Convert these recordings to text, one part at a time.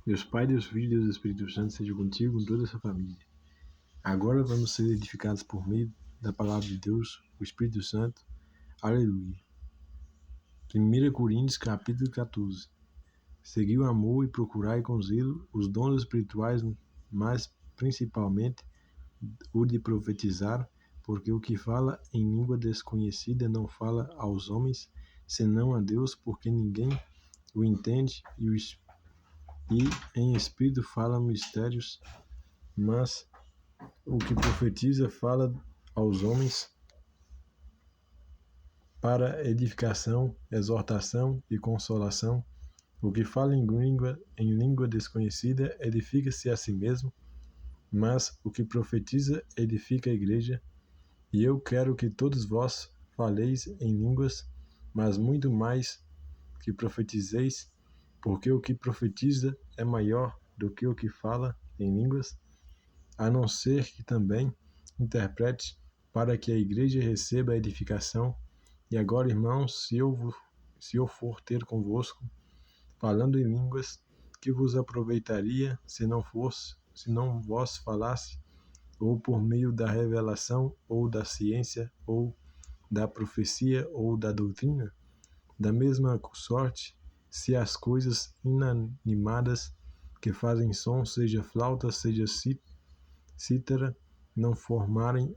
Deus Pai, Deus Filho, Deus Espírito Santo, seja contigo com toda essa família. Agora vamos ser edificados por meio da palavra de Deus, o Espírito Santo. Aleluia. 1 Coríntios, capítulo 14. Segui o amor e procurai com zelo os dons espirituais, mas principalmente o de profetizar, porque o que fala em língua desconhecida não fala aos homens, senão a Deus, porque ninguém o entende, e em espírito fala mistérios, mas o que profetiza fala aos homens para edificação, exortação e consolação. O que fala em língua desconhecida edifica-se a si mesmo, mas o que profetiza edifica a igreja. E eu quero que todos vós faleis em línguas, mas muito mais que profetizeis, porque o que profetiza é maior do que o que fala em línguas, a não ser que também interprete, para que a igreja receba a edificação. E agora, irmãos, se eu for ter convosco, falando em línguas, que vos aproveitaria se não vos falasse, ou por meio da revelação, ou da ciência, ou da profecia, ou da doutrina? Da mesma sorte, se as coisas inanimadas que fazem som, seja flauta, seja cítara, não formarem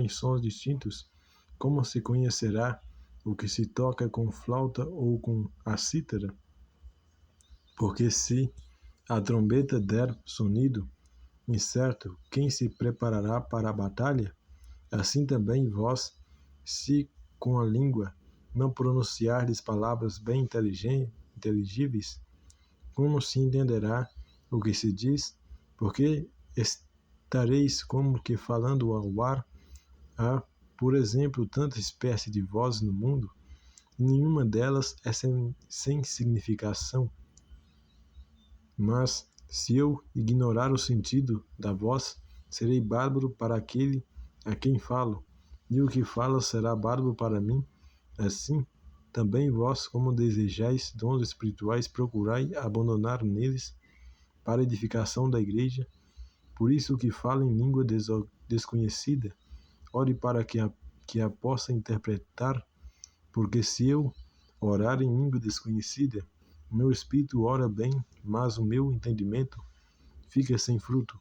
sons distintos, como se conhecerá o que se toca com flauta ou com a cítara? Porque se a trombeta der sonido incerto, quem se preparará para a batalha? Assim também vós, se com a língua não pronunciardes palavras bem inteligíveis, como se entenderá o que se diz? Porque estareis como que falando ao ar. Há, por exemplo, tanta espécie de vozes no mundo, e nenhuma delas é sem significação. Mas, se eu ignorar o sentido da voz, serei bárbaro para aquele a quem falo, e o que fala será bárbaro para mim. Assim, também vós, como desejais dons espirituais, procurai abandonar neles para a edificação da igreja. Por isso, o que fala em língua desconhecida, ore para que a possa interpretar, porque se eu orar em língua desconhecida, o meu espírito ora bem, mas o meu entendimento fica sem fruto.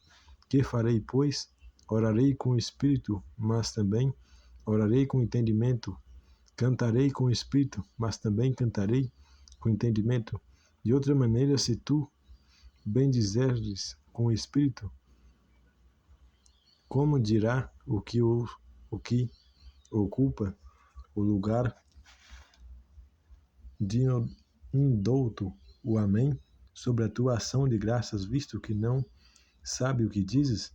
Que farei, pois? Orarei com o espírito, mas também orarei com entendimento. Cantarei com o espírito, mas também cantarei com entendimento. De outra maneira, se tu bendizeres com o espírito, como dirá o que ocupa o lugar de indouto o amém sobre a tua ação de graças, visto que não sabe o que dizes?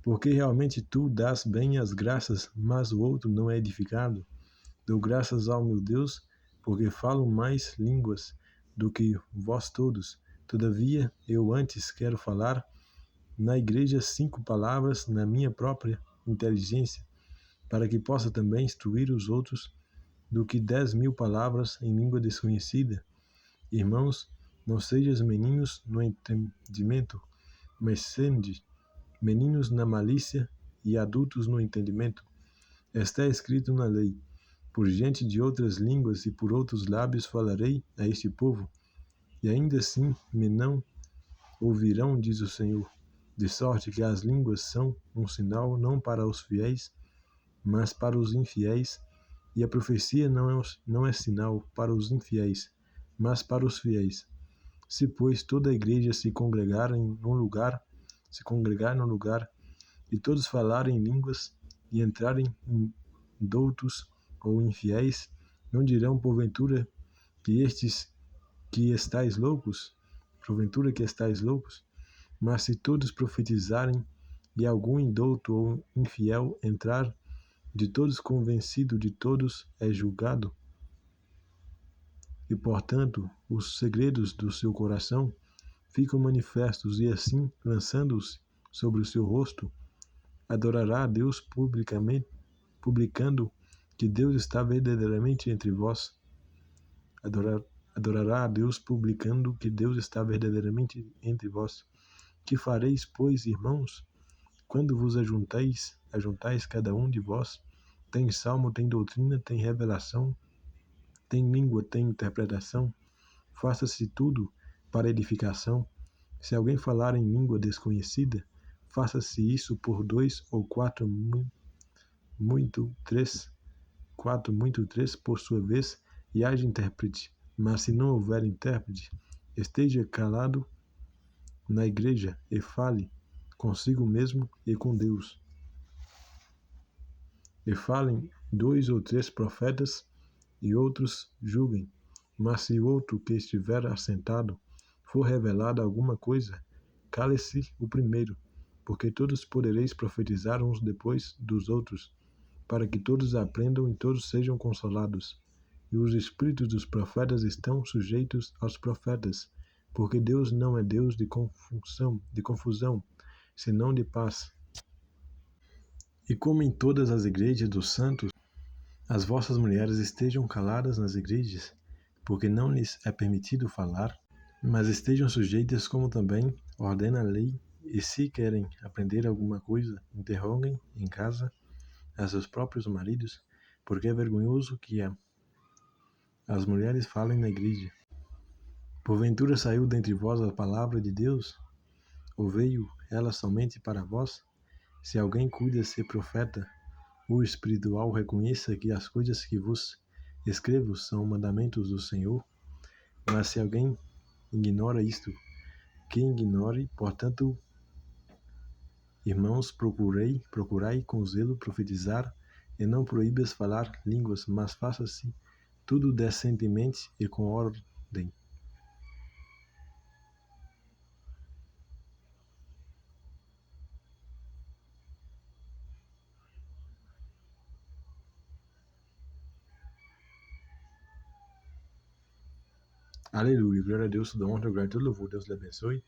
Porque realmente tu dás bem as graças, mas o outro não é edificado. Dou graças ao meu Deus, porque falo mais línguas do que vós todos. Todavia, eu antes quero falar na igreja 5 palavras na minha própria inteligência, para que possa também instruir os outros, do que 10.000 palavras em língua desconhecida. Irmãos, não sejais meninos no entendimento, mas sede meninos na malícia e adultos no entendimento. Está escrito na lei: por gente de outras línguas e por outros lábios falarei a este povo, e ainda assim me não ouvirão, diz o Senhor. De sorte que as línguas são um sinal não para os fiéis, mas para os infiéis, e a profecia não é sinal para os infiéis, mas para os fiéis. Se, pois, toda a igreja se congregar num lugar, e todos falarem línguas, e entrarem doutos ou infiéis, não dirão porventura que estáis loucos? Porventura que estáis loucos? Mas se todos profetizarem, e algum indouto ou infiel entrar, de todos convencido, de todos é julgado. E, portanto, os segredos do seu coração ficam manifestos, e assim, lançando-os sobre o seu rosto, adorará a Deus publicamente, publicando que Deus está verdadeiramente entre vós. adorará a Deus, publicando que Deus está verdadeiramente entre vós. Que fareis, pois, irmãos, quando vos ajuntais cada um de vós? Tem salmo, tem doutrina, tem revelação, tem língua, tem interpretação? Faça-se tudo para edificação. Se alguém falar em língua desconhecida, faça-se isso por 2 ou 4, muito 3, 4, muito 3 por sua vez, e haja intérprete. Mas se não houver intérprete, esteja calado na igreja e fale consigo mesmo e com Deus. E falem 2 ou 3 profetas, e outros julguem. Mas se o outro que estiver assentado for revelada alguma coisa, cale-se o primeiro, porque todos podereis profetizar uns depois dos outros, para que todos aprendam e todos sejam consolados. E os espíritos dos profetas estão sujeitos aos profetas, porque Deus não é Deus de confusão, senão de paz. E como em todas as igrejas dos santos, as vossas mulheres estejam caladas nas igrejas, porque não lhes é permitido falar, mas estejam sujeitas como também ordena a lei, e se querem aprender alguma coisa, interroguem em casa a seus próprios maridos, porque é vergonhoso que as mulheres falem na igreja. Porventura saiu dentre vós a palavra de Deus, ou veio ela somente para vós? Se alguém cuida ser profeta, o espiritual, reconheça que as coisas que vos escrevo são mandamentos do Senhor. Mas se alguém ignora isto, que ignore. Portanto, irmãos, procurai com zelo profetizar, e não proíbas falar línguas, mas faça-se tudo decentemente e com ordem. Aleluia, glória a Deus, toda honra, glória, todo louvor, Deus lhe abençoe.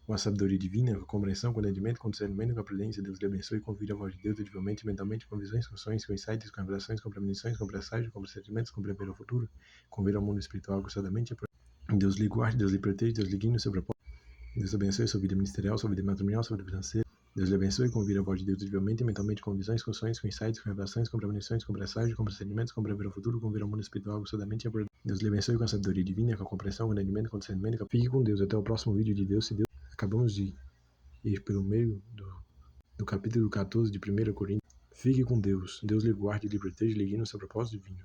Com a sabedoria divina, com a compreensão, com o entendimento, com o discernimento, com a prudência, Deus lhe abençoe, convide a voz de Deus, ativamente, mentalmente, com visões, com sonhos, com insights, com revelações, com premonições, com presságios, com procedimentos, com prever o futuro, convide ao mundo espiritual gostadamente. Deus lhe guarde, Deus lhe proteja, Deus lhe guie no seu propósito. Deus abençoe sua vida ministerial, sua vida matrimonial, sua vida financeira. Deus lhe abençoe, convide a voz de Deus ativamente, mentalmente, com visões, com sonhos, com insights, com revelações, com premonições, com presságios, com procedimentos, com prever o futuro, convide ao mundo espiritual gostadamente. Deus lhe abençoe com a sabedoria divina, com a compreensão, com o entendimento, com o discernimento. Fique com Deus. Até o próximo vídeo de Deus, se Deus. Acabamos de ir pelo meio do capítulo 14 de 1 Coríntios. Fique com Deus. Deus lhe guarde, lhe proteja, lhe guie no seu propósito divino.